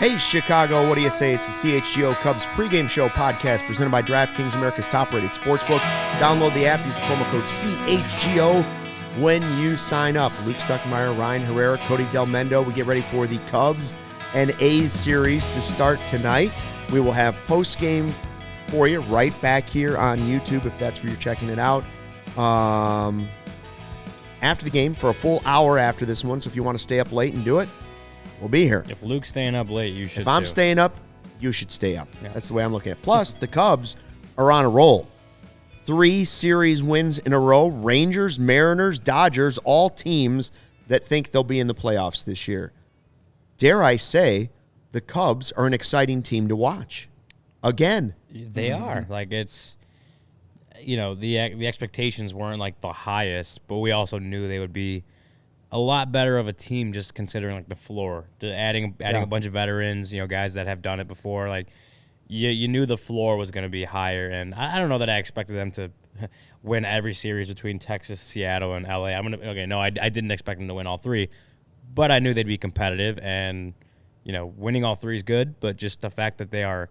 Hey, Chicago, what do you say? It's the CHGO Cubs pregame show podcast presented by DraftKings, America's top-rated sportsbook. Download the app, use the promo code CHGO when you sign up. Luke Stuckmeyer, Ryan Herrera, Cody Delmendo. We get ready for the Cubs and A's series to start tonight. We will have post-game for you right back here on YouTube if that's where you're checking it out. After the game for a full hour after this one, so if you want to stay up late and do it, we'll be here. If Luke's staying up late, you should If I'm staying up, you should stay up. Yeah. That's the way I'm looking at it. Plus, the Cubs are on a roll. 3 series wins in a row. Rangers, Mariners, Dodgers, all teams that think they'll be in the playoffs this year. Dare I say, the Cubs are an exciting team to watch. Again. They are. Like, it's, you know, the expectations weren't like the highest, but we also knew they would be a lot better of a team just considering like the floor. Adding a bunch of veterans, you know, guys that have done it before. Like, you knew the floor was going to be higher, and I don't know that I expected them to win every series between Texas, Seattle, and LA. I didn't expect them to win all 3, but I knew they'd be competitive, and you know, winning all 3 is good, but just the fact that they are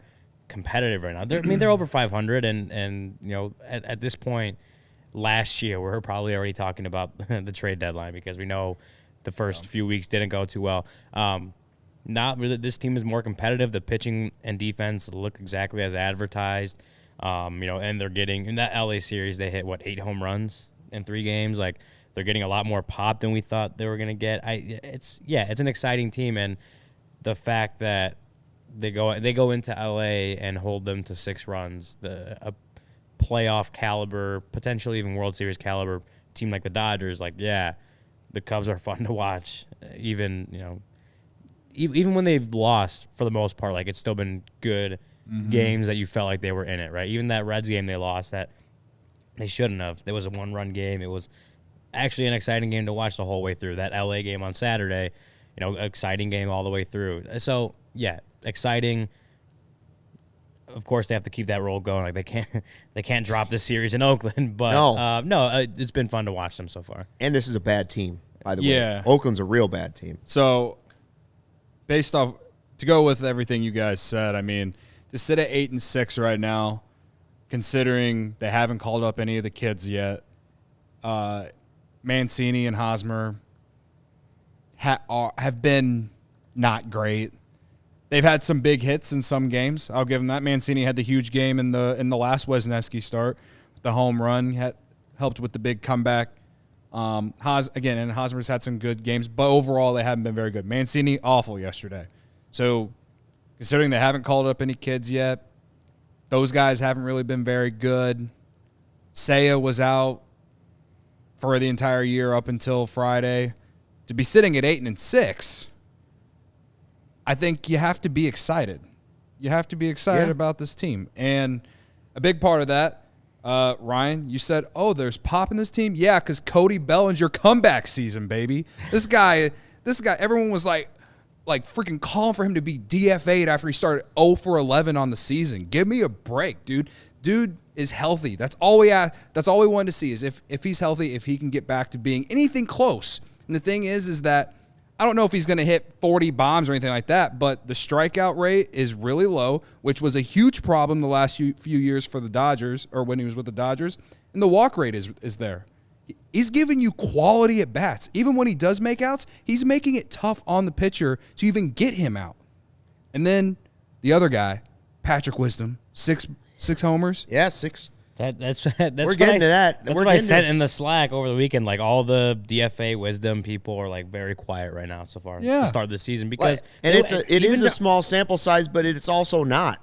competitive right now. They're over 500, and you know, at this point last year, we're probably already talking about the trade deadline because we know the first few weeks didn't go too well. Not really. This team is more competitive. The pitching and defense look exactly as advertised. You know, and they're getting in that LA series. They hit 8 home runs in 3 games. Like, they're getting a lot more pop than we thought they were going to get. It's an exciting team, and the fact that they go into LA and hold them to 6 runs, a playoff caliber, potentially even World Series caliber team like the Dodgers, like, yeah, the Cubs are fun to watch. Even, you know, even when they've lost for the most part, like, it's still been good games that you felt like they were in it, right? Even that Reds game they lost that they shouldn't have. There was a 1-run game. It was actually an exciting game to watch the whole way through. That LA game on Saturday, you know, exciting game all the way through. So, yeah, exciting. Of course, they have to keep that roll going. Like, they can't drop this series in Oakland. But it's been fun to watch them so far. And this is a bad team, by the way. Oakland's a real bad team. So, based off, to go with everything you guys said, I mean, to sit at 8-6 right now, considering they haven't called up any of the kids yet, Mancini and Hosmer have been not great. They've had some big hits in some games. I'll give them that. Mancini had the huge game in the last Wesneski start. The home run helped with the big comeback. And Hosmer's had some good games, but overall they haven't been very good. Mancini, awful yesterday. So considering they haven't called up any kids yet, those guys haven't really been very good. Seiya was out for the entire year up until Friday. To be sitting at 8-6, I think you have to be excited. You have to be excited about this team. And a big part of that, Ryan, you said, there's pop in this team? Yeah, because Cody Bellinger comeback season, baby. This guy, everyone was like freaking calling for him to be DFA'd after he started 0-for-11 on the season. Give me a break, dude. Dude is healthy. That's all we wanted to see is if he's healthy, if he can get back to being anything close. And the thing is that I don't know if he's going to hit 40 bombs or anything like that, but the strikeout rate is really low, which was a huge problem the last few years for the Dodgers, or when he was with the Dodgers. And the walk rate is there. He's giving you quality at bats. Even when he does make outs, he's making it tough on the pitcher to even get him out. And then the other guy, Patrick Wisdom, 6 homers. Yeah, 6. That's we're getting to that. That's what I sent in the Slack over the weekend. Like, all the DFA Wisdom people are like very quiet right now so far to start the season because it is a small sample size, but it's also not.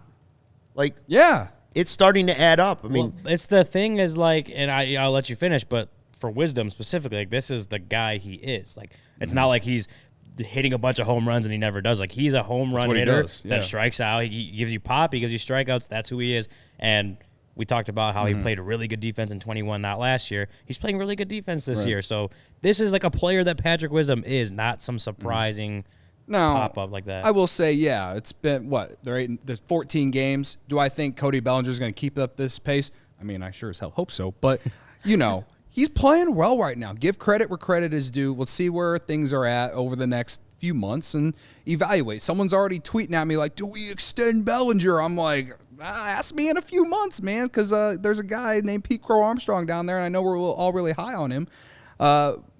Like, it's starting to add up. I mean, it's the thing is like, and I'll let you finish, but for Wisdom specifically, like, this is the guy he is. Like, it's not like he's hitting a bunch of home runs and he never does. Like, he's a home run hitter that strikes out. He gives you pop. He gives you strikeouts. That's who he is. And we talked about how he played a really good defense in 21, not last year. He's playing really good defense this year. So this is like a player that Patrick Wisdom is, not some surprising pop-up like that. I will say, it's been, there's 14 games. Do I think Cody Bellinger is going to keep up this pace? I mean, I sure as hell hope so. But, you know, he's playing well right now. Give credit where credit is due. We'll see where things are at over the next few months and evaluate. Someone's already tweeting at me like, do we extend Bellinger? I'm like, ask me in a few months, man, because there's a guy named Pete Crow Armstrong down there, and I know we're all really high on him.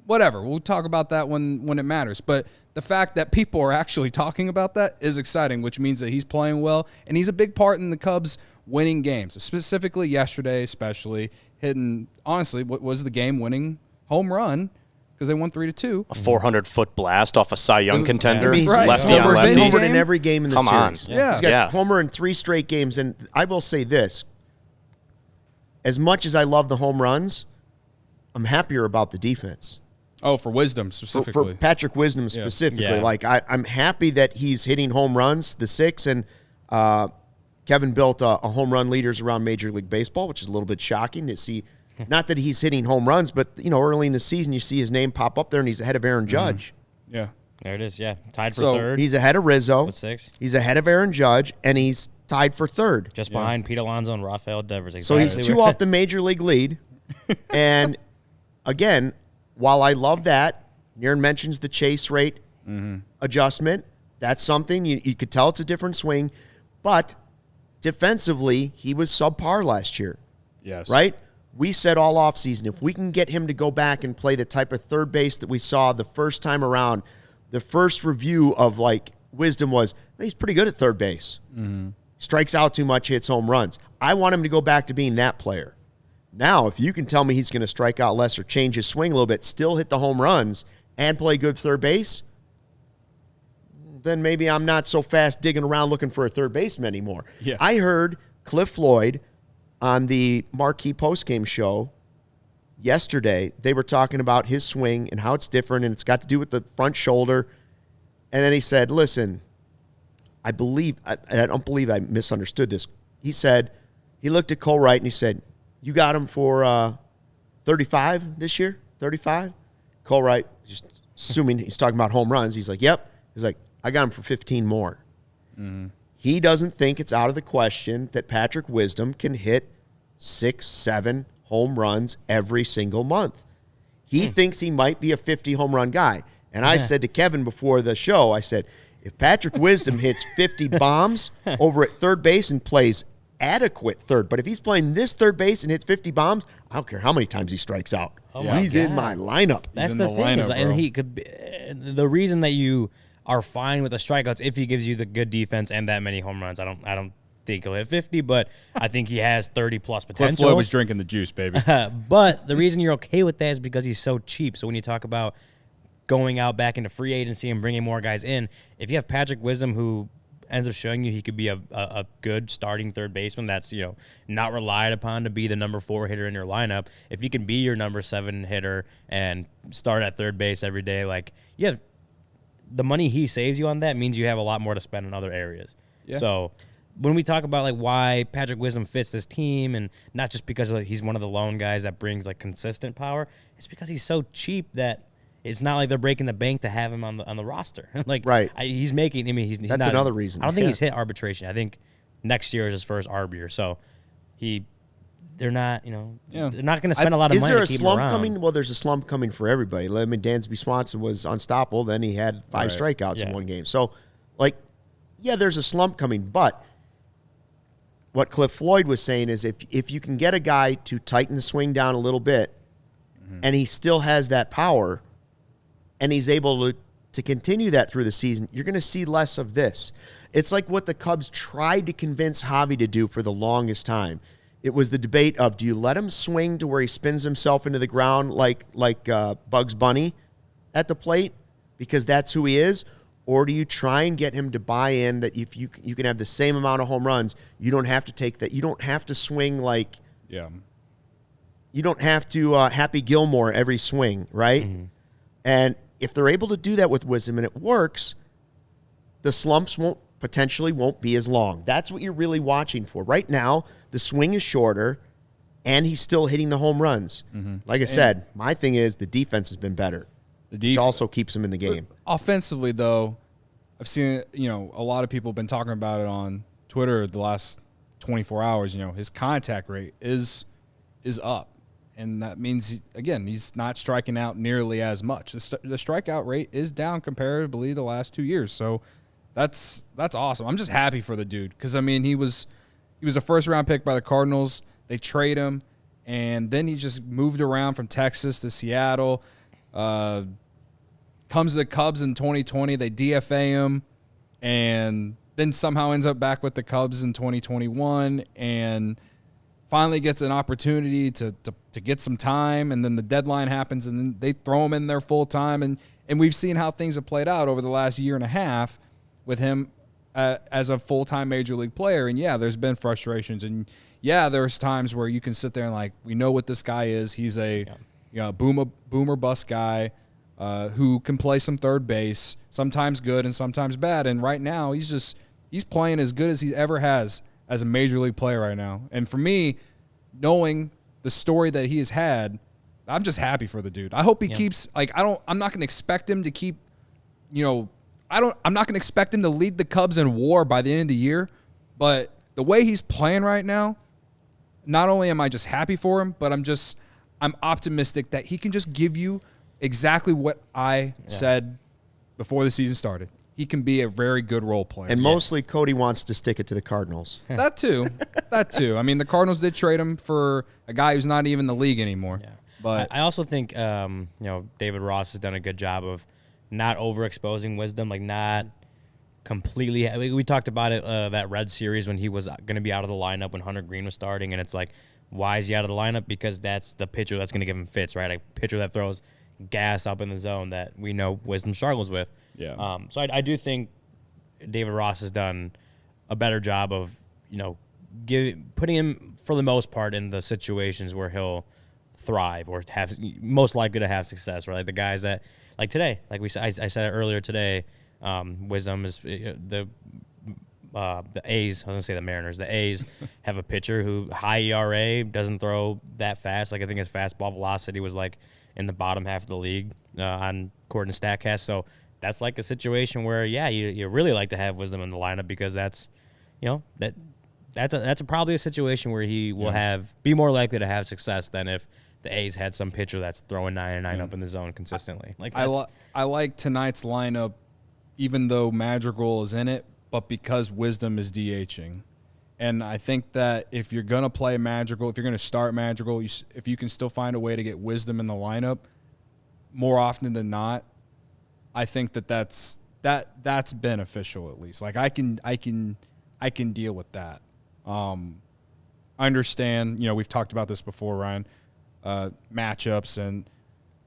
Whatever, we'll talk about that when it matters. But the fact that people are actually talking about that is exciting, which means that he's playing well, and he's a big part in the Cubs winning games, specifically yesterday, especially hitting, honestly, what was the game-winning home run, because they won 3-2. A 400-foot blast off a Cy Young contender, I mean, lefty he's on lefty. homered in every game in the series. Yeah. He's got homer in 3 straight games, and I will say this. As much as I love the home runs, I'm happier about the defense. Oh, for Wisdom specifically. For Patrick Wisdom specifically. Yeah. Like, I'm happy that he's hitting home runs, the 6, and Kevin built a home run leaders around Major League Baseball, which is a little bit shocking to see. Not that he's hitting home runs, but, early in the season you see his name pop up there, and he's ahead of Aaron Judge. Yeah. There it is, yeah. Tied for third. He's ahead of Rizzo. With 6. He's ahead of Aaron Judge, and he's tied for third. Just behind Pete Alonso and Rafael Devers. Exactly. So he's 2 off the Major League lead. And, again, while I love that, Niren mentions the chase rate adjustment. That's something. You could tell it's a different swing. But defensively, he was subpar last year. Yes. Right? We said all offseason, if we can get him to go back and play the type of third base that we saw the first time around, the first review of, Wisdom was, he's pretty good at third base. Strikes out too much, hits home runs. I want him to go back to being that player. Now, if you can tell me he's going to strike out less or change his swing a little bit, still hit the home runs, and play good third base, then maybe I'm not so fast digging around looking for a third baseman anymore. Yeah. I heard Cliff Floyd on the Marquee postgame show yesterday. They were talking about his swing and how it's different, and it's got to do with the front shoulder. And then he said, listen, I don't believe I misunderstood this. He said, he looked at Cole Wright and he said, you got him for 35 this year? 35? Cole Wright, just assuming he's talking about home runs, he's like, yep. He's like, I got him for 15 more. He doesn't think it's out of the question that Patrick Wisdom can hit 6, 7 home runs every single month. He thinks he might be a 50 home run guy. And I said to Kevin before the show, I said, if Patrick Wisdom hits 50 bombs over at third base and plays adequate third, but if he's playing this third base and hits 50 bombs, I don't care how many times he strikes out. He's in my lineup. That's in the the thing. lineup, And bro. he could be, the reason that you are fine with the strikeouts if he gives you the good defense and that many home runs. I don't think he'll hit 50, but I think he has 30-plus potential. Cliff Floyd was drinking the juice, baby. But the reason you're okay with that is because he's so cheap. So when you talk about going out back into free agency and bringing more guys in, if you have Patrick Wisdom who ends up showing you he could be a good starting third baseman that's, not relied upon to be the number 4 hitter in your lineup, if he can be your number 7 hitter and start at third base every day, you have the money he saves you on that means you have a lot more to spend in other areas. Yeah. So when we talk about why Patrick Wisdom fits this team, and not just because he's one of the lone guys that brings consistent power, it's because he's so cheap that it's not like they're breaking the bank to have him on the roster. Right. He's making. I mean, he's That's not, another reason. I don't think he's hit arbitration. I think next year is his first arb year. So they're not. They're not going to spend a lot of money. Is there a to keep slump him around. coming? Well, there's a slump coming for everybody. I mean, Dansby Swanson was unstoppable. Then he had 5 strikeouts in one game. So, there's a slump coming. But what Cliff Floyd was saying is if you can get a guy to tighten the swing down a little bit, and he still has that power, and he's able to continue that through the season, you're going to see less of this. It's like what the Cubs tried to convince Javi to do for the longest time. It was the debate of, do you let him swing to where he spins himself into the ground like Bugs Bunny at the plate because that's who he is, or do you try and get him to buy in that if you can have the same amount of home runs, you don't have to take that. You don't have to swing you don't have to Happy Gilmore every swing, right? Mm-hmm. And if they're able to do that with Wisdom and it works, the slumps potentially won't be as long. That's what you're really watching for. Right now, the swing is shorter, and he's still hitting the home runs. Mm-hmm. Like I said, my thing is the defense has been better, which also keeps him in the game. Offensively, though, I've seen a lot of people have been talking about it on Twitter the last 24 hours. His contact rate is up. And that means, again, he's not striking out nearly as much. The strikeout rate is down comparatively the last 2 years. So that's awesome. I'm just happy for the dude because, I mean, he was a first-round pick by the Cardinals. They trade him, and then he just moved around from Texas to Seattle. Comes to the Cubs in 2020. They DFA him, and then somehow ends up back with the Cubs in 2021 and finally gets an opportunity to get some time, and then the deadline happens, and then they throw him in there full time. And we've seen how things have played out over the last year and a half with him as a full-time major league player. And, yeah, there's been frustrations. And, yeah, there's times where you can sit there and, like, we know what this guy is. He's a boomer bust guy who can play some third base, sometimes good and sometimes bad. And right now he's playing as good as he ever has as a major league player right now. And for me, knowing the story that he has had, I'm just happy for the dude. I hope he keeps, like, I'm not going to expect him to keep, I'm not going to expect him to lead the Cubs in WAR by the end of the year, but the way he's playing right now, not only am I just happy for him, but I'm optimistic that he can just give you exactly what I said before the season started. He can be a very good role player. And mostly Cody wants to stick it to the Cardinals. That too. I mean, the Cardinals did trade him for a guy who's not even in the league anymore. Yeah. But I also think, David Ross has done a good job of not overexposing Wisdom, like not completely. We talked about it, that Red Series when he was going to be out of the lineup when Hunter Green was starting, and it's like, why is he out of the lineup? Because that's the pitcher that's going to give him fits, right? A pitcher that throws gas up in the zone that we know Wisdom struggles with. Yeah. So I do think David Ross has done a better job of, putting him for the most part in the situations where he'll thrive or have most likely to have success, right? Like the guys that, like today, like I said it earlier today, Wisdom is the A's. I was gonna say the Mariners. The A's have a pitcher who high ERA, doesn't throw that fast. Like I think his fastball velocity was like in the bottom half of the league on according to Statcast. So that's like a situation where you really like to have Wisdom in the lineup because that's probably a situation where he will be more likely to have success than if the A's had some pitcher that's throwing 9 up in the zone consistently. Like I like tonight's lineup, even though Madrigal is in it, but because Wisdom is DHing. And I think that if you're going to play Madrigal, if you're going to start Madrigal, if you can still find a way to get Wisdom in the lineup more often than not, I think that's beneficial at least. Like I can deal with that. I understand, we've talked about this before, Ryan, matchups, and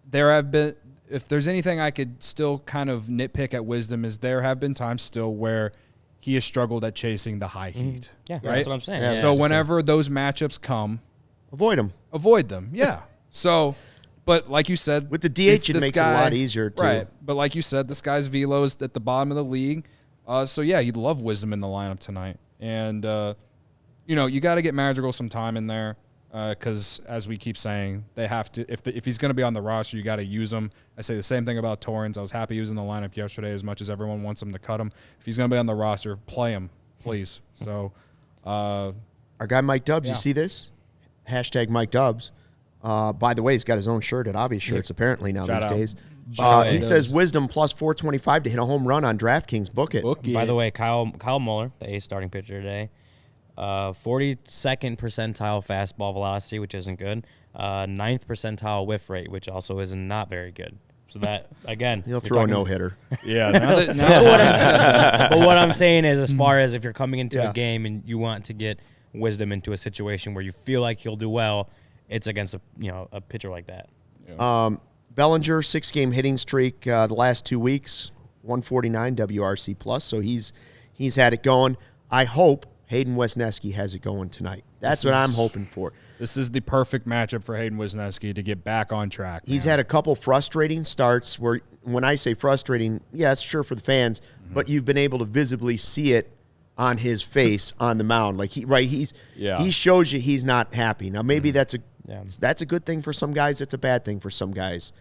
there have been, if there's anything I could still kind of nitpick at Wisdom is there have been times still where he has struggled at chasing the high heat. Yeah, right? That's what I'm saying. Yeah, So whenever those matchups come, avoid them. Yeah. So, but like you said, with the DH, it makes it a lot easier too. Right. But like you said, this guy's velo is at the bottom of the league. So yeah, you'd love Wisdom in the lineup tonight. And, you got to get Madrigal some time in there because, as we keep saying, they have to. If he's going to be on the roster, you got to use him. I say the same thing about Torrens. I was happy he was in the lineup yesterday as much as everyone wants him to cut him. If he's going to be on the roster, play him, please. So, our guy Mike Dubs, you see this? Hashtag Mike Dubs. By the way, he's got his own shirt at Obvious Shirts apparently now Shout these out. days. He says Wisdom plus 425 to hit a home run on DraftKings. Book it. By the way, Kyle Muller, the A's starting pitcher today, 42nd percentile fastball velocity, which isn't good. 9th percentile whiff rate, which also is not very good. So that, again, he'll throw a no-hitter. Yeah. But what I'm saying is, as far as if you're coming into a game and you want to get Wisdom into a situation where you feel like he'll do well, it's against a pitcher like that. Yeah. Bellinger, 6-game hitting streak the last 2 weeks, 149 WRC plus. So he's had it going. I hope Hayden Wesneski has it going tonight. That's what I'm hoping for. This is the perfect matchup for Hayden Wesneski to get back on track. He's had a couple frustrating starts where, when I say frustrating, it's sure for the fans, but you've been able to visibly see it on his face on the mound. Like he shows you he's not happy. Now maybe that's a good thing for some guys. It's a bad thing for some guys.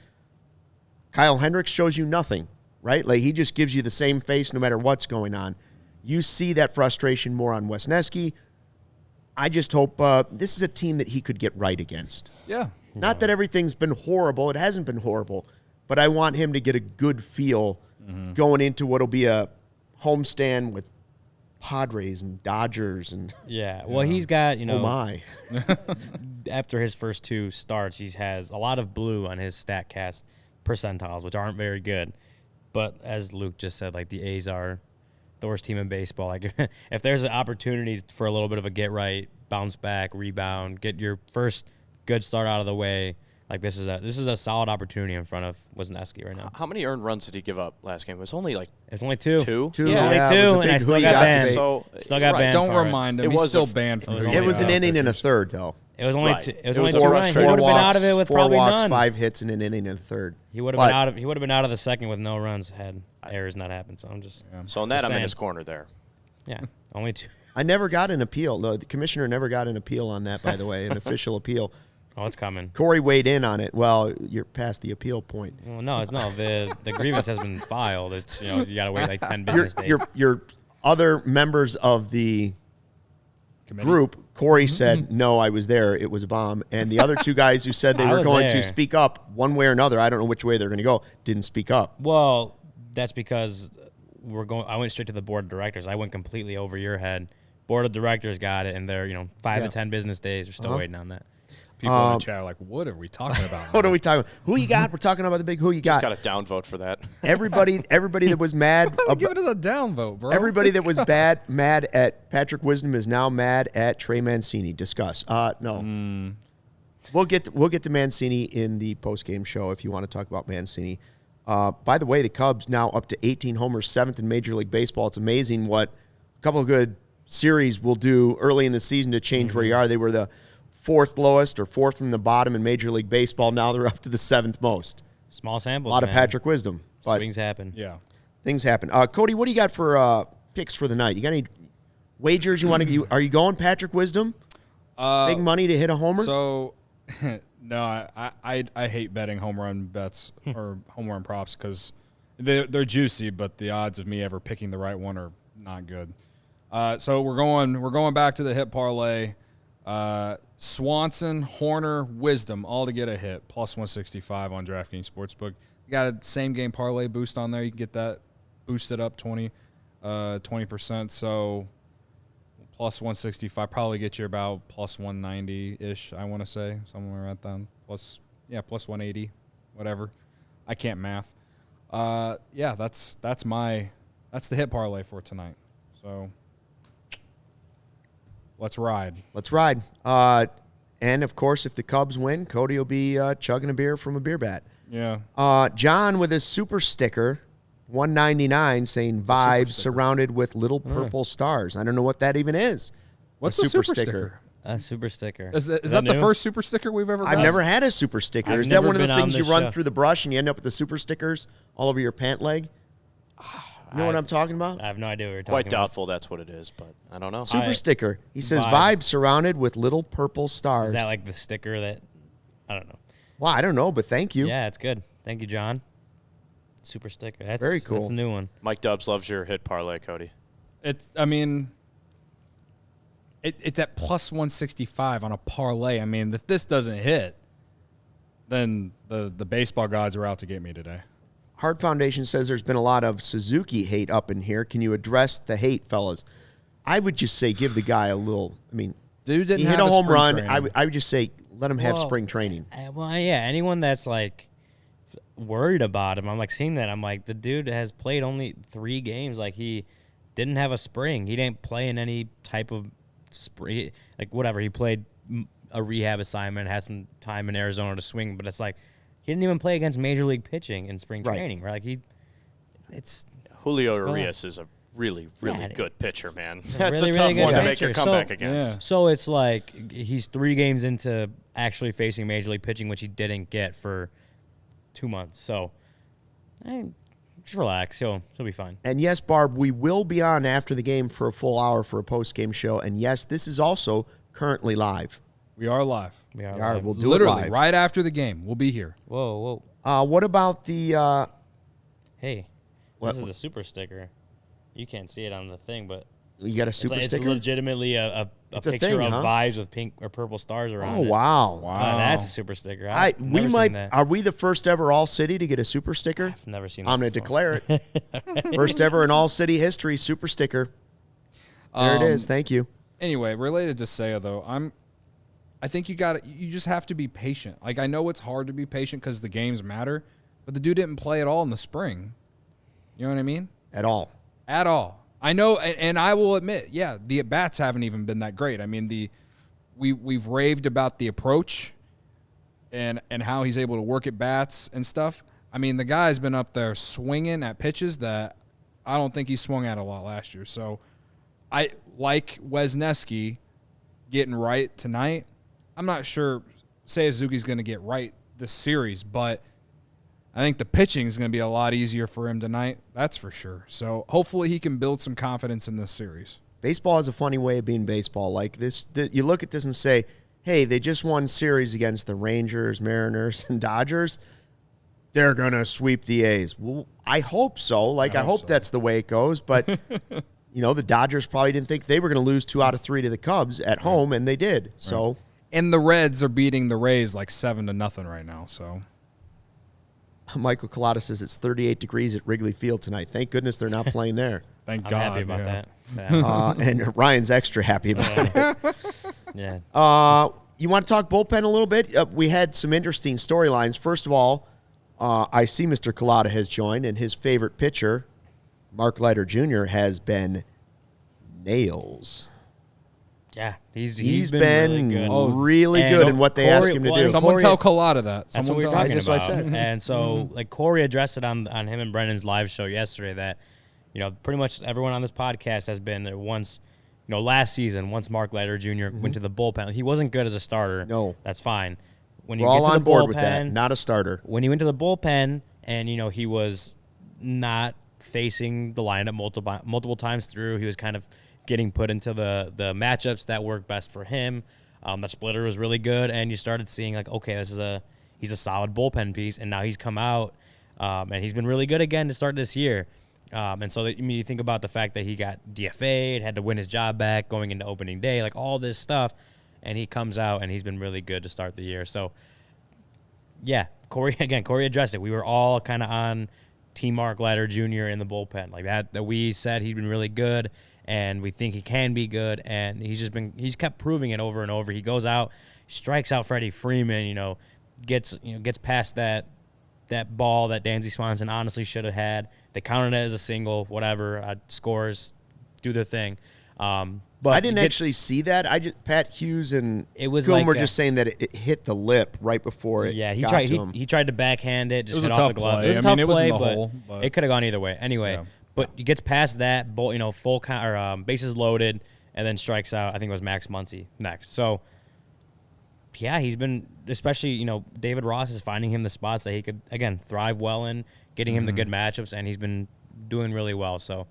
Kyle Hendricks shows you nothing, right? Like he just gives you the same face no matter what's going on. You see that frustration more on Wesneski. I just hope this is a team that he could get right against. Yeah. Not that everything's been horrible. It hasn't been horrible. But I want him to get a good feel going into what'll be a homestand with Padres and Dodgers and Yeah, well, he's got, oh my. after his first 2 starts, he has a lot of blue on his StatCast percentiles, which aren't very good. But as Luke just said, like, the A's are the worst team in baseball. Like, if there's an opportunity for a little bit of a get right, bounce back, rebound, get your first good start out of the way, like, this is a solid opportunity in front of Wesneski right now. How many earned runs did he give up last game? It was only like It's only 2. 2. Yeah, it was only a 2, and big I still who you got got banned. debate. So Still got banned. Don't for remind him. It He's was still the- banned from it was doing It was an that. inning and a third, though. It was only Right. two, it was It only was 2 four runs. He straight would have been out of it with four probably walks, none. 5 hits in an inning and a third. He would have But- been out of. He would have been out of the second with no runs had errors not happened. So I'm just. So in that, Just I'm in saying. his corner there. Yeah, only 2. I never got an appeal. No, the commissioner never got an appeal on that, by the way, an official appeal. Oh, it's coming. Corey weighed in on it. Well, you're past the appeal point. Well, no, it's no. The grievance has been filed. It's you got to wait like 10 business days. Your other members of the group, Corey said, no, I was there. It was a bomb. And the other 2 guys who said they I were was going there. to speak up one way or another, I don't know which way they're going to go, didn't speak up. Well, that's because I went straight to the board of directors. I went completely over your head. Board of directors got it, and they're 5 to 10 business days. We're still waiting on that. People in the chat are like, what are we talking about? What are we talking about? Who you got? We're talking about the big who you Just got. got a downvote for that. Everybody that was mad. Give it as a downvote, bro. Everybody that was mad at Patrick Wisdom is now mad at Trey Mancini. Discuss. No. We'll get to Mancini in the post-game show if you want to talk about Mancini. By the way, the Cubs now up to 18 homers, 7th in Major League Baseball. It's amazing what a couple of good series will do early in the season to change where you are. They were the 4th lowest or 4th from the bottom in Major League Baseball. Now they're up to the 7th most. Small samples. A lot of man. Patrick Wisdom. But Swings happen. Yeah. things happen. Cody, what do you got for picks for the night? You got any wagers you want to? Are you going Patrick Wisdom? Big money to hit a homer. So, no, I hate betting home run bets or home run props because they're juicy, but the odds of me ever picking the right one are not good. So we're going back to the hit parlay. Swanson, Horner, Wisdom, all to get a hit, plus 165 on DraftKings Sportsbook. You got a same game parlay boost on there. You can get that boosted up 20%. So plus 165 probably get you about plus 190-ish, I want to say, somewhere around that. Plus 180, whatever. I can't math. That's the hit parlay for tonight. So let's ride. And, of course, if the Cubs win, Cody will be chugging a beer from a beer bat. Yeah. John with his super sticker, $1.99, saying vibes surrounded with little purple stars. I don't know what that even is. What's a super sticker? A super sticker. Is that the new? first super sticker we've ever got? I've never had a super sticker. I've Is that never one of those been on things you this run show. through the brush and you end up with the super stickers all over your pant leg? You know what I'm talking about? I have no idea what you're talking Quite about. doubtful that's what it is, but I don't know. Super sticker. He says Vibe. vibes surrounded with little purple stars. Is that like the sticker that I don't know? Well, I don't know, but thank you. Yeah, it's good. Thank you, John. Super sticker. That's Very cool. That's a new one. Mike Dubs loves your hit parlay, Cody. It's at plus 165 on a parlay. I mean, if this doesn't hit, then the baseball gods are out to get me today. Heart Foundation says there's been a lot of Suzuki hate up in here. Can you address the hate, fellas? I would just say give the guy a little. I mean, Dude didn't he hit have a home spring run. training. I would just say let him have Well, spring training. Yeah. Anyone that's like worried about him, I'm like seeing that. I'm like, the dude has played only 3 games. Like he didn't have a spring. He didn't play in any type of spring. Like whatever. He played a rehab assignment, had some time in Arizona to swing, but it's like he didn't even play against major league pitching in spring training. Right? Like Julio ahead. Urias is a really, really Yeah, good pitcher, man. a That's really, a tough really good one to make your pitcher. comeback So- against. Yeah. So it's like he's 3 games into actually facing major league pitching, which he didn't get for 2 months. So just relax. He'll be fine. And yes, Barb, we will be on after the game for a full hour for a post-game show. And yes, this is also currently live. We are live. We are. We are. live. We'll do Literally, it live. right after the game. We'll be here. Whoa. What about the? Hey, What- this is the super sticker. You can't see it on the thing, but You got a super it's sticker? legitimately a It's a picture thing, of huh? vibes with pink or purple stars around Oh, it. wow. That's a super sticker. We might. Are we the first ever All City to get a super sticker? I've never seen that I'm going to before. declare it. First ever in All City history, super sticker. There it is. Thank you. Anyway, related to Seiya though, I think you just have to be patient. Like, I know it's hard to be patient because the games matter, but the dude didn't play at all in the spring. You know what I mean? At all. At all. I know, and I will admit, yeah, the at-bats haven't even been that great. I mean, we've raved about the approach and how he's able to work at bats and stuff. I mean, the guy's been up there swinging at pitches that I don't think he swung at a lot last year. So I like Wesneski getting right tonight. I'm not sure Seiya going to get right this series, but I think the pitching is going to be a lot easier for him tonight. That's for sure. So hopefully he can build some confidence in this series. Baseball has a funny way of being baseball. Like this, you look at this and say, hey, they just won series against the Rangers, Mariners, and Dodgers. They're going to sweep the A's. Well, I hope so. Like, I hope that's the way it goes. But, the Dodgers probably didn't think they were going to lose 2 out of 3 to the Cubs at home, and they did. So, and the Reds are beating the Rays like 7-0 right now. So Michael Collada says it's 38 degrees at Wrigley Field tonight. Thank goodness they're not playing there. Thank I'm God. happy about that. Yeah. And Ryan's extra happy about it. Yeah. You want to talk bullpen a little bit? We had some interesting storylines. First of all, I see Mr. Collada has joined, and his favorite pitcher, Mark Leiter Jr., has been nails. Yeah, He's been really good. really good in what they ask him to do. Someone tell Collada that. That's Someone what we were tell talking That's about. what I said. And so, like, Corey addressed it on him and Brennan's live show yesterday that, pretty much everyone on this podcast has been there once, last season, once Mark Leiter Jr. went to the bullpen. He wasn't good as a starter. No. That's fine. When We're you get all to on the board bullpen, with that. Not a starter. When he went to the bullpen and, he was not facing the lineup multiple times through, he was kind of getting put into the matchups that work best for him. The splitter was really good, and you started seeing, like, okay, he's a solid bullpen piece, and now he's come out, and he's been really good again to start this year. And so, you think about the fact that he got DFA'd, had to win his job back going into opening day, like all this stuff, and he comes out, and he's been really good to start the year. So, yeah, Corey addressed it. We were all kind of on Team Mark Leiter Jr. in the bullpen. Like that we said he'd been really good, and we think he can be good, and he's kept proving it over and over. He goes out, strikes out Freddie Freeman, gets past that ball that Dansby Swanson honestly should have had. They counted it as a single, whatever, scores, do their thing. But I didn't actually see that. Pat Hughes and Coon were just saying that it hit the lip right before it. Yeah, he got tried. to him. He tried to backhand it. Just It was hit a off tough the glove. play. It was a I tough mean, it was in play, the but hole, but- it could have gone either way. Anyway, Yeah. but he gets past that, full count or bases loaded, and then strikes out. I think it was Max Muncy next. So, yeah, he's been, especially David Ross is finding him the spots that he could again thrive well in, getting him the good matchups, and he's been doing really well. So.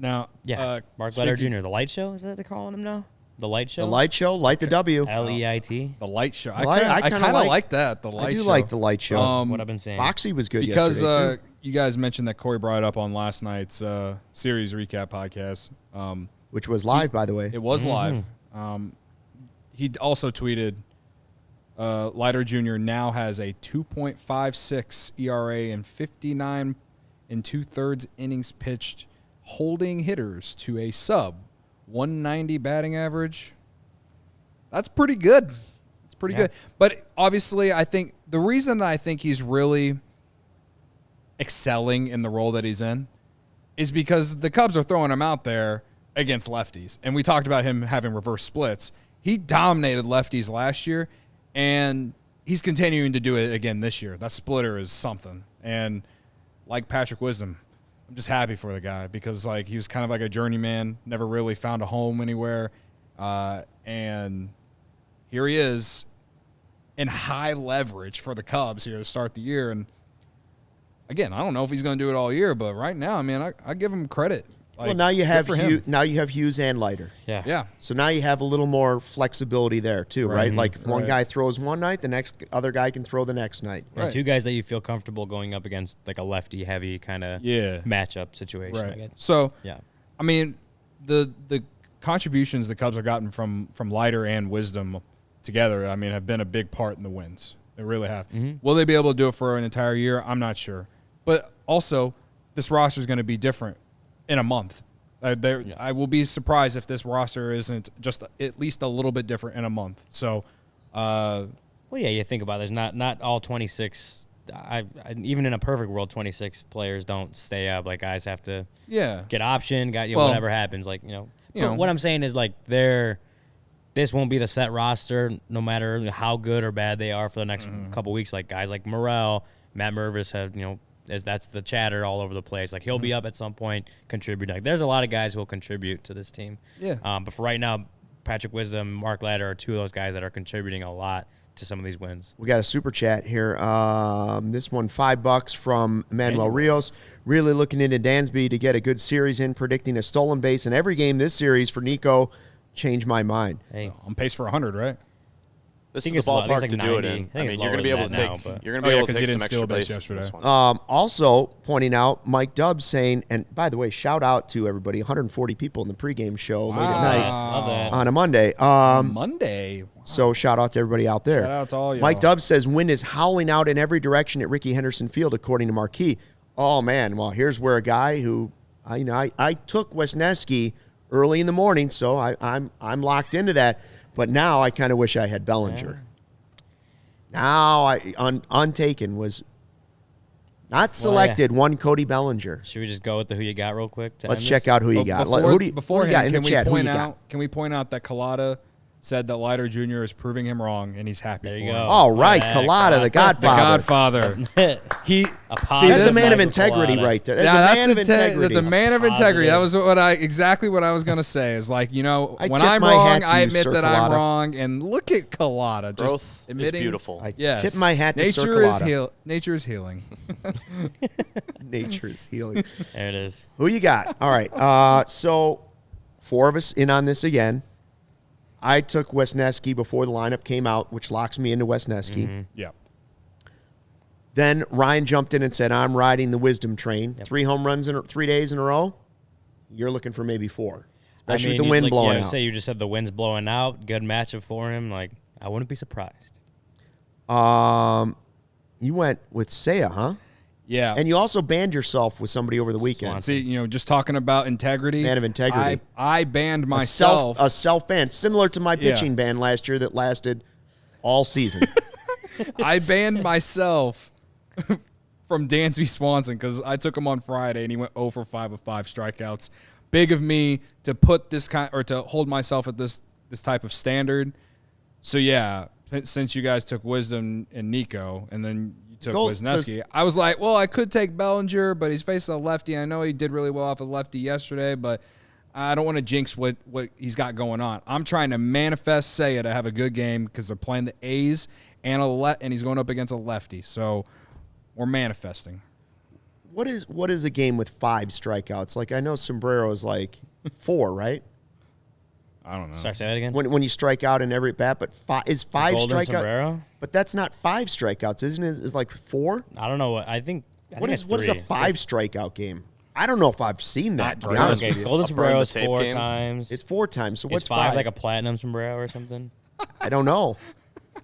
Now, Yeah, Mark Leiter Jr. The Light Show, is that what they're calling him now? The Light Show? The Light Show, light the W. LEIT? the light show. Well, I kinda kind of like that. The light I do show. like the Light Show. What I've been saying. Boxy was good Because yesterday, too. you guys mentioned that Corey brought it up on last night's series recap podcast. Which was live, by the way. It was live. He also tweeted, Leiter Jr. now has a 2.56 ERA and 59 2/3 innings pitched, holding hitters to a sub 190 batting average. That's pretty good. It's pretty good. But obviously, I think the reason I think he's really excelling in the role that he's in is because the Cubs are throwing him out there against lefties. And we talked about him having reverse splits. He dominated lefties last year, and he's continuing to do it again this year. That splitter is something. And like Patrick Wisdom, I'm just happy for the guy because he was kind of like a journeyman, never really found a home anywhere. And here he is in high leverage for the Cubs here to start the year. And again, I don't know if he's going to do it all year, but right now, I give him credit. Well, now you have Hughes and Leiter. Yeah. So now you have a little more flexibility there too, right? Like if one Right. guy throws one night, the next other guy can throw the next night. And Right. two guys that you feel comfortable going up against, like a lefty-heavy kind of Yeah. matchup situation. I Right. guess. So, Yeah. the contributions the Cubs have gotten from Leiter and Wisdom together, I mean, have been a big part in the wins. They really have. Will they be able to do it for an entire year? I'm not sure. But also, this roster is going to be different in a month. I will be surprised if this roster isn't just at least a little bit different in a month. So, well, yeah, you think about it. There's not all 26. Even in a perfect world, 26 players don't stay up. Like, guys have to get option, whatever happens. Like, what I'm saying is, like, this won't be the set roster no matter how good or bad they are for the next couple weeks. Like, guys like Morel, Matt Mervis have, that's the chatter all over the place. Like, he'll be up at some point, contributing. Like, there's a lot of guys who will contribute to this team. Yeah. But for right now, Patrick Wisdom, Mark Leiter are two of those guys that are contributing a lot to some of these wins. We got a super chat here. This one, $5 from Emmanuel Rios. Really looking into Dansby to get a good series in, predicting a stolen base in every game this series for Nico. Change my mind. Hey, on pace for 100, right? This is the ballpark to do it in. I mean, you're going to be able to take some extra bases this one. Also pointing out, Mike Dubbs saying, and by the way, shout out to everybody, 140 people in the pregame show late at night on a Monday. Monday. Wow. So shout out to everybody out there. Shout out to all y'all. Mike Dubbs says, wind is howling out in every direction at Ricky Henderson Field, according to Marquis. Oh, man. Well, here's where a guy who, I took Wesneski early in the morning, so I'm locked into that. But now I kind of wish I had Bellinger. Now untaken was not selected. One Cody Bellinger. Should we just go with the who you got real quick? Let's check out who you got. Who you got in the chat? Can we point out that Collada said that Leiter Jr. is proving him wrong, and he's happy there for you him. go. All right, Collada, the Godfather. That's a man of integrity right there. That's a man of integrity. That was exactly what I was going to say. Is like, when I'm wrong, I admit that I'm wrong. And look at Collada. Growth is beautiful. I tip my hat to Sir Collada. Nature is healing. Nature is healing. There it is. Who you got? All right. So 4 of us in on this again. I took Wesneski before the lineup came out, which locks me into Wesneski. Yeah. Then Ryan jumped in and said, I'm riding the wisdom train. 3 home runs in 3 days in a row. You're looking for maybe 4, especially with the wind blowing out. You just said the wind's blowing out. Good matchup for him. Like, I wouldn't be surprised. You went with Seiya, huh? Yeah. And you also banned yourself with somebody over the weekend. See, just talking about integrity. Man of integrity. I banned myself. A self-ban, similar to my pitching ban last year that lasted all season. I banned myself from Dansby Swanson because I took him on Friday and he went 0 for 5 with 5 strikeouts. Big of me to put to hold myself at this type of standard. So yeah, since you guys took Wisdom and Nico, and then took Wesneski, I was like, well, I could take Bellinger, but he's facing a lefty. I know he did really well off a lefty yesterday, but I don't want to jinx what he's got going on. I'm trying to manifest Seiya to have a good game because they're playing the A's and he's going up against a lefty. So we're manifesting. What is a game with 5 strikeouts? Like, I know Sombrero is like 4, right? I don't know. Sorry, say that again. When you strike out in every bat, but is 5 strikeouts? Sombrero? But that's not 5 strikeouts, isn't it? It's like 4. I don't know what I think. What is a 5 strikeout game? I don't know if I've seen that. To be honest with you. Golden Sombrero is 4 times. It's 4 times. So what's 5? Like a platinum sombrero or something? I don't know.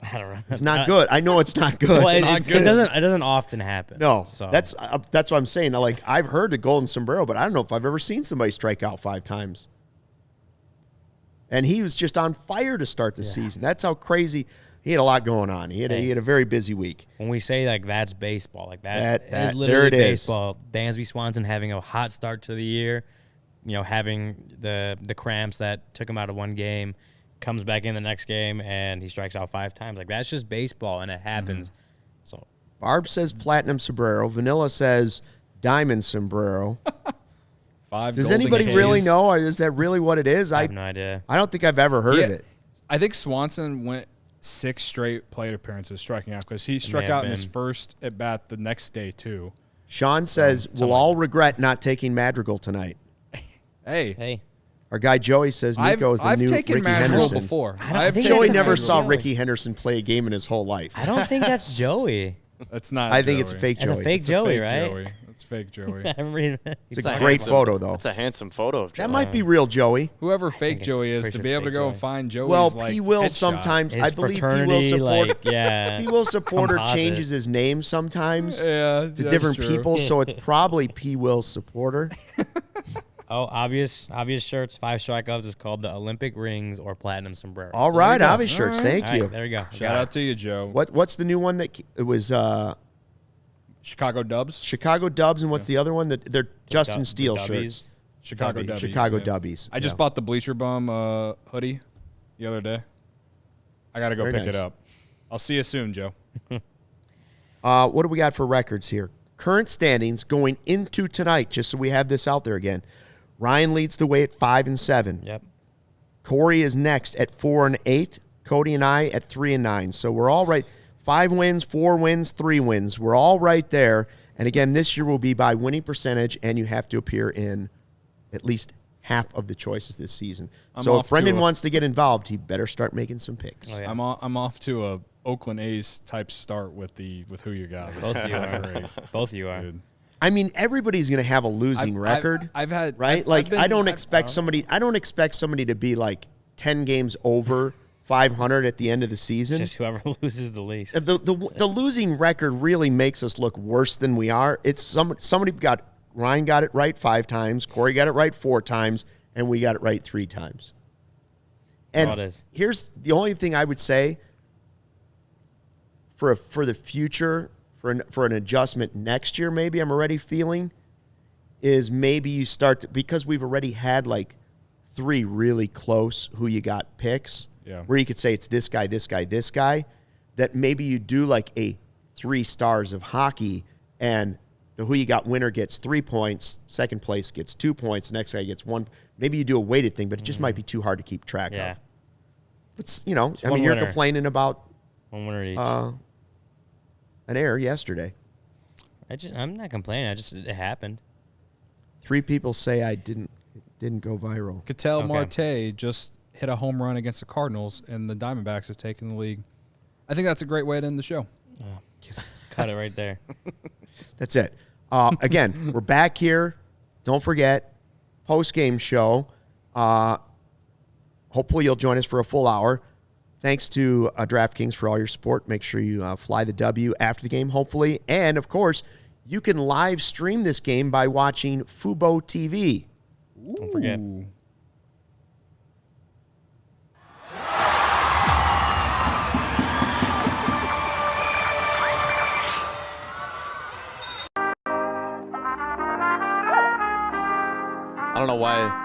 I don't know. It's not good. I know it's not good. Well, it doesn't often happen. No, so. that's what I'm saying. Like, I've heard the Golden Sombrero, but I don't know if I've ever seen somebody strike out 5 times. And he was just on fire to start the season. That's how crazy. He had a lot going on. He had a very busy week. When we say like that's baseball, like that is literally baseball. Dansby Swanson having a hot start to the year, having the cramps that took him out of one game, comes back in the next game and he strikes out 5 times. Like, that's just baseball, and it happens. So Barb says platinum sombrero. Vanilla says diamond sombrero. 5 Does anybody really know, or is that really what it is? I have no idea. I don't think I've ever heard of it. I think Swanson went 6 straight plate appearances striking out because he struck out in his first at bat the next day too. Sean says we'll all regret not taking Madrigal tonight. Hey. Our guy Joey says Nico is the new Ricky Henderson. Before. Joey never saw Ricky Henderson play a game in his whole life. I don't think that's Joey. That's not. I think it's a fake Joey. It's a fake Joey, right? That's fake Joey. It's a great photo, though. It's a handsome photo of Joey. That might be real Joey. Whoever fake Joey is, to be able to go and find Joey's well, like P. Will sometimes. I believe P. Will supporter. P. Will supporter changes his name sometimes to different people, so it's probably P. Will's supporter. Oh, obvious shirts. 5 strikeouts is called the Olympic rings or platinum sombrero. All right, obvious shirts. Thank you. Right, there we go. Shout out to you, Joe. What's the new one that it was? Chicago Dubs. Chicago Dubs, and what's the other one? They're Justin Steele shirts. Chicago Dubbies. Chicago Dubbies. I just bought the Bleacher Bum hoodie the other day. I got to go pick it up. I'll see you soon, Joe. What do we got for records here? Current standings going into tonight, just so we have this out there again. Ryan leads the way at 5-7. Yep. Corey is next at 4-8. Cody and I at 3-9. So we're all right. 5 wins, 4 wins, 3 wins. We're all right there. And again, this year will be by winning percentage, and you have to appear in at least half of the choices this season. So if Brendan wants to get involved, he better start making some picks. Oh, yeah. I'm off to a Oakland A's type start with who you got. Both of you are. Both of you are. Dude. I mean, everybody's going to have a losing record. I've had right. I don't expect somebody to be like 10 games over 500 at the end of the season. Just whoever loses the least. The losing record really makes us look worse than we are. It's Ryan got it right 5 times, Corey got it right 4 times, and we got it right 3 times. And here's the only thing I would say for the future, for an adjustment next year, maybe I'm already feeling, is maybe you start to, because we've already had like 3 really close who you got picks. Yeah. Where you could say it's this guy, this guy, this guy, that maybe you do like a 3 stars of hockey, and the who you got winner gets 3 points, second place gets 2 points, next guy gets 1. Maybe you do a weighted thing, but it just might be too hard to keep track of. It's, you're complaining about 1 winner each. An error yesterday. I'm not complaining. It happened. 3 people say I didn't go viral. Ketel Marte just hit a home run against the Cardinals, and the Diamondbacks have taken the league. I think that's a great way to end the show. Cut it right there. That's it. Again, we're back here. Don't forget, post-game show. Hopefully you'll join us for a full hour. Thanks to DraftKings for all your support. Make sure you fly the W after the game, hopefully. And, of course, you can live stream this game by watching Fubo TV. Don't forget. I don't know why